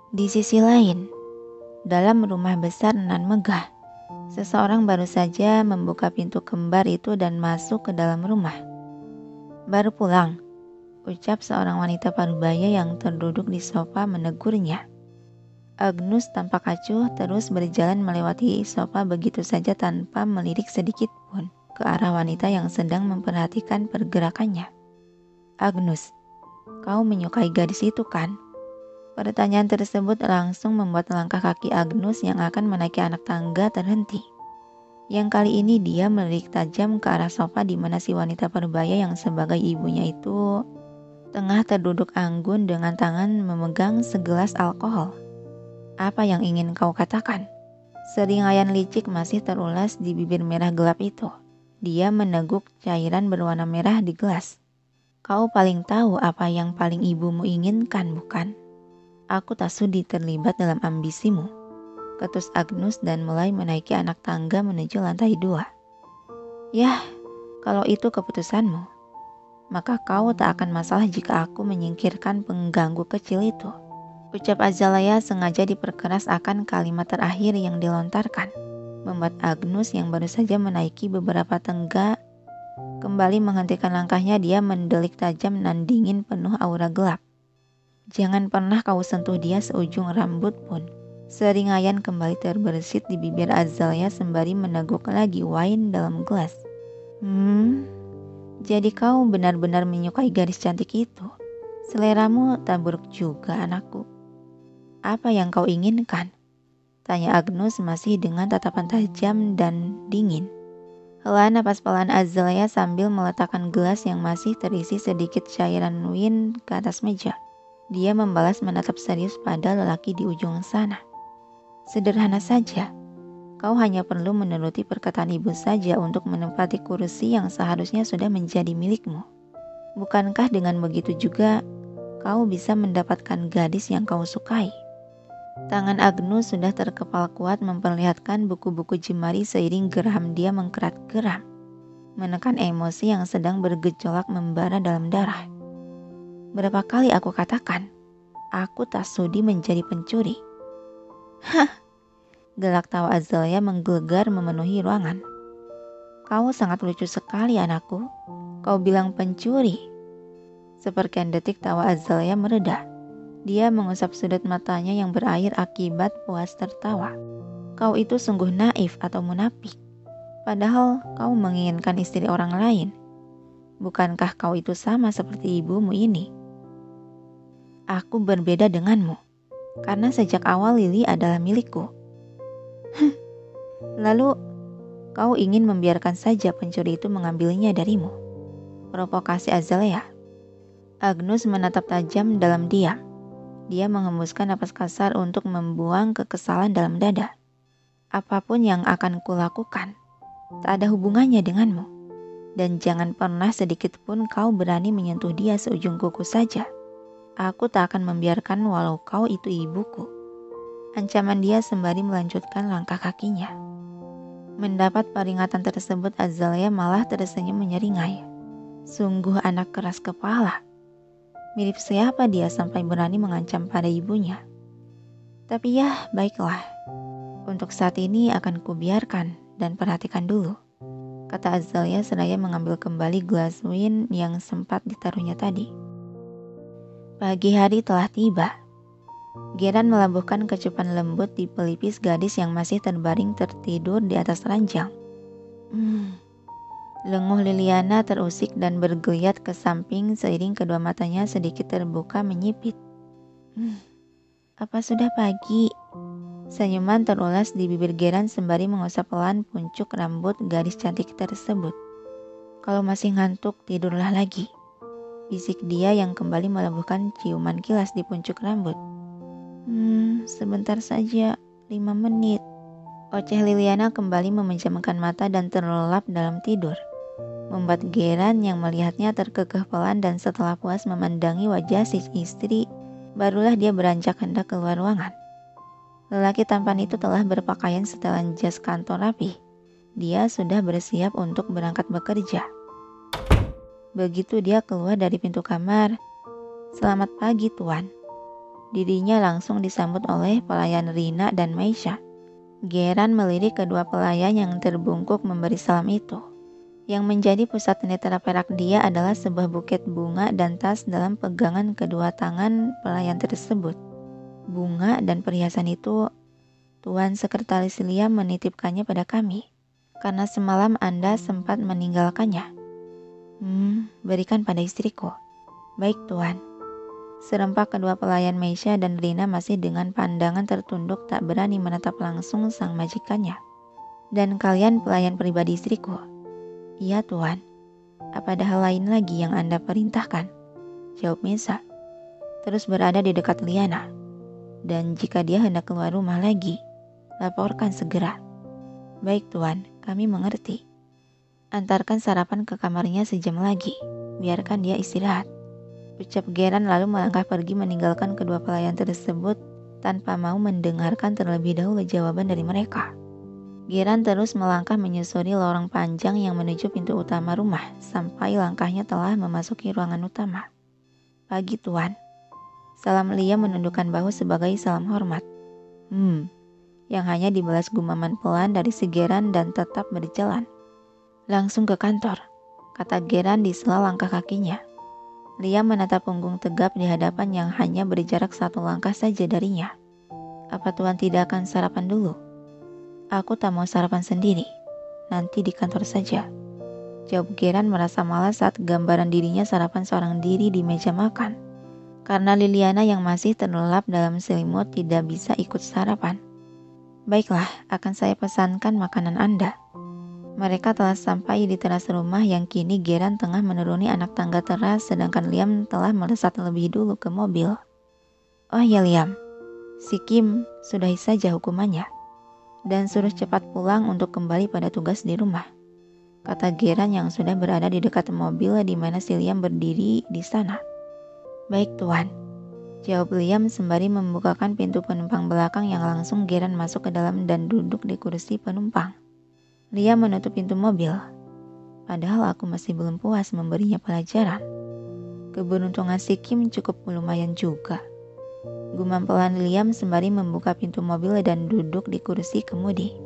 Di sisi lain, dalam rumah besar nan megah, seseorang baru saja membuka pintu kembar itu dan masuk ke dalam rumah. "Baru pulang," ucap seorang wanita parubaya yang terduduk di sofa menegurnya. Agnus tampak acuh terus berjalan melewati sofa begitu saja tanpa melirik sedikit pun ke arah wanita yang sedang memperhatikan pergerakannya. "Agnus, kau menyukai gadis itu kan?" Pertanyaan tersebut langsung membuat langkah kaki Agnus yang akan menaiki anak tangga terhenti. Yang kali ini dia melirik tajam ke arah sofa di mana si wanita parubaya yang sebagai ibunya itu tengah terduduk anggun dengan tangan memegang segelas alkohol. "Apa yang ingin kau katakan?" Seringaian licik masih terulas di bibir merah gelap itu. Dia meneguk cairan berwarna merah di gelas. "Kau paling tahu apa yang paling ibumu inginkan, bukan? Aku tak sudi terlibat dalam ambisimu," ketus Agnus dan mulai menaiki anak tangga menuju lantai 2. "Yah, kalau itu keputusanmu, maka kau tak akan masalah jika aku menyingkirkan pengganggu kecil itu," ucap Azalea sengaja diperkeras akan kalimat terakhir yang dilontarkan, membuat Agnus yang baru saja menaiki beberapa tangga kembali menghentikan langkahnya. Dia mendelik tajam dan dingin penuh aura gelap. "Jangan pernah kau sentuh dia seujung rambut pun." Seringaian kembali terbersit di bibir Azalea sembari meneguk lagi wine dalam gelas. Jadi kau benar-benar menyukai gadis cantik itu. Seleramu tak buruk juga, anakku. Apa yang kau inginkan?" tanya Agnus masih dengan tatapan tajam dan dingin. Hela napas pelan Azalea sambil meletakkan gelas yang masih terisi sedikit cairan wine ke atas meja. Dia membalas menatap serius pada lelaki di ujung sana. "Sederhana saja. Kau hanya perlu menuruti perkataan ibu saja untuk menempati kursi yang seharusnya sudah menjadi milikmu. Bukankah dengan begitu juga kau bisa mendapatkan gadis yang kau sukai?" Tangan Agnus sudah terkepal kuat memperlihatkan buku-buku jemari seiring geram dia mengkerat geram, menekan emosi yang sedang bergejolak membara dalam darah. "Berapa kali aku katakan, aku tak sudi menjadi pencuri." "Hah!" gelak tawa Azalea menggelegar memenuhi ruangan. "Kau sangat lucu sekali, anakku. Kau bilang pencuri." Sepersekian detik tawa Azalea mereda. Dia mengusap sudut matanya yang berair akibat puas tertawa. "Kau itu sungguh naif atau munafik. Padahal kau menginginkan istri orang lain. Bukankah kau itu sama seperti ibumu ini?" "Aku berbeda denganmu, karena sejak awal Lily adalah milikku." "Lalu kau ingin membiarkan saja pencuri itu mengambilnya darimu?" provokasi Azalea. Agnus menatap tajam dalam diam. Dia menghembuskan napas kasar untuk membuang kekesalan dalam dada. "Apapun yang akan kulakukan, tak ada hubungannya denganmu. Dan jangan pernah sedikit pun kau berani menyentuh dia seujung kuku saja. Aku tak akan membiarkan walau kau itu ibuku," ancaman dia sembari melanjutkan langkah kakinya. Mendapat peringatan tersebut, Azalea malah tersenyum menyeringai. Sungguh anak keras kepala. Mirip siapa dia sampai berani mengancam pada ibunya? Tapi ya, baiklah. Untuk saat ini akan kubiarkan dan perhatikan dulu, kata Azalea seraya mengambil kembali gelas wine yang sempat ditaruhnya tadi. Pagi hari telah tiba. Geran melabuhkan kecupan lembut di pelipis gadis yang masih terbaring tertidur di atas ranjang. Lenguh Liliana terusik dan bergeliat ke samping seiring kedua matanya sedikit terbuka menyipit. Apa sudah pagi? Senyuman terulas di bibir Geran sembari mengusap pelan puncuk rambut gadis cantik tersebut. Kalau masih ngantuk, tidurlah lagi, bisik dia yang kembali melebuhkan ciuman kilas di puncuk rambut. Sebentar saja, 5 menit. Oceh Liliana kembali memejamkan mata dan terlelap dalam tidur, membuat Geran yang melihatnya terkekeh pelan dan setelah puas memandangi wajah si istri, barulah dia beranjak hendak keluar ruangan. Lelaki tampan itu telah berpakaian setelan jas kantor rapi. dia sudah bersiap untuk berangkat bekerja. Begitu dia keluar dari pintu kamar, "Selamat pagi, Tuan." Dirinya langsung disambut oleh pelayan Rina dan Maisha. Geran melirik kedua pelayan yang terbungkuk memberi salam itu. Yang menjadi pusat netera perak dia adalah sebuah buket bunga dan tas dalam pegangan kedua tangan pelayan tersebut. Bunga dan perhiasan itu, Tuan Sekretaris Liam menitipkannya pada kami, karena semalam Anda sempat meninggalkannya. Berikan pada istriku. Baik, Tuan. Serempak kedua pelayan Maisha dan Rina masih dengan pandangan tertunduk tak berani menatap langsung sang majikannya. Dan kalian pelayan pribadi istriku? Iya, Tuan. Apa ada hal lain lagi yang Anda perintahkan? Jawab Mesa. Terus berada di dekat Liana. Dan jika dia hendak keluar rumah lagi, laporkan segera. Baik, Tuan, kami mengerti. Antarkan sarapan ke kamarnya sejam lagi. Biarkan dia istirahat. Ucap Geran lalu melangkah pergi meninggalkan kedua pelayan tersebut tanpa mau mendengarkan terlebih dahulu jawaban dari mereka. Geran terus melangkah menyusuri lorong panjang yang menuju pintu utama rumah sampai langkahnya telah memasuki ruangan utama. Pagi, Tuan. Salam Liam menundukkan bahu sebagai salam hormat. Yang hanya dibalas gumaman pelan dari si Geran dan tetap berjalan. Langsung ke kantor, kata Geran di sela langkah kakinya. Liam menatap punggung tegap di hadapan yang hanya berjarak 1 langkah saja darinya. Apa Tuan tidak akan sarapan dulu? Aku tak mau sarapan sendiri. Nanti di kantor saja. Jawab Geran merasa malas saat gambaran dirinya sarapan seorang diri di meja makan. Karena Liliana yang masih terlelap dalam selimut tidak bisa ikut sarapan. Baiklah, akan saya pesankan makanan Anda. Mereka telah sampai di teras rumah yang kini Geran tengah menuruni anak tangga teras sedangkan Liam telah melesat lebih dulu ke mobil. Oh ya Liam, si Kim sudahi saja hukumannya dan suruh cepat pulang untuk kembali pada tugas di rumah, kata Geran yang sudah berada di dekat mobil di mana si Liam berdiri di sana. Baik Tuan, jawab Liam sembari membukakan pintu penumpang belakang yang langsung Geran masuk ke dalam dan duduk di kursi penumpang. Liam menutup pintu mobil. Padahal aku masih belum puas memberinya pelajaran. Keberuntungan si Kim cukup lumayan juga. Gumam pelan Liam sembari membuka pintu mobil dan duduk di kursi kemudi.